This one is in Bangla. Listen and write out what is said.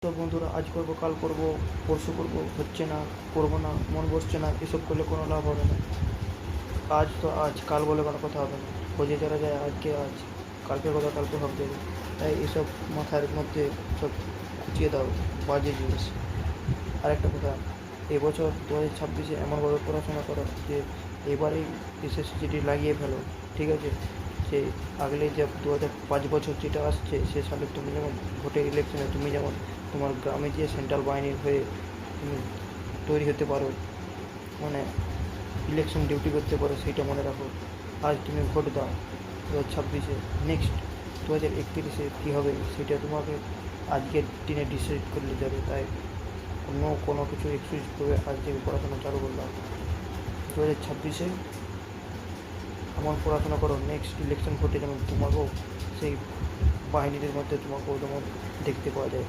তো বন্ধুরা, আজ করবো, কাল করবো, পরশু করবো, হচ্ছে না, করবো না, মন বসছে না, এসব করলে কোনো লাভ হবে না। আজ তো আজ, কাল বলে কোনো কথা হবে না। খোঁজে যারা যায় আজকে আজ, কালকের কথা কালকে ভাবতে হবে। তাই এসব মাথার মধ্যে সব খুঁচিয়ে দাও, বাজে জিনিস। আরেকটা কথা, এবছর 2026-এ এমনভাবে পড়াশোনা করো যে এবারেই এসএসসিটি লাগিয়ে ফেলো, ঠিক আছে? যে আগলে যে 2005 বছর যেটা আসছে, সে সালে তুমি যেমন ভোটের ইলেকশনে তুমি যেমন তোমার গ্রামে গিয়ে সেন্ট্রাল বাহিনীর হয়ে তুমি তৈরি হতে পারো, মানে ইলেকশন ডিউটি করতে পারো, সেইটা মনে রাখো। আজ তুমি ভোট দাও 2026-এ, নেক্সট 2031-এ কী হবে সেটা তোমাকে আজকের দিনে ডিসাইড করলে যাবে। তাই অন্য কোনো কিছু এক্সকিউজ করে আজ থেকে পড়াশোনা চালু করলাম। 2026-এ এমন পড়াশোনা করো, নেক্সট ইলেকশন ভোটে যেমন তোমাকেও সেই বাহিনীদের মধ্যে তোমাকেও যেমন দেখতে পাওয়া যায়।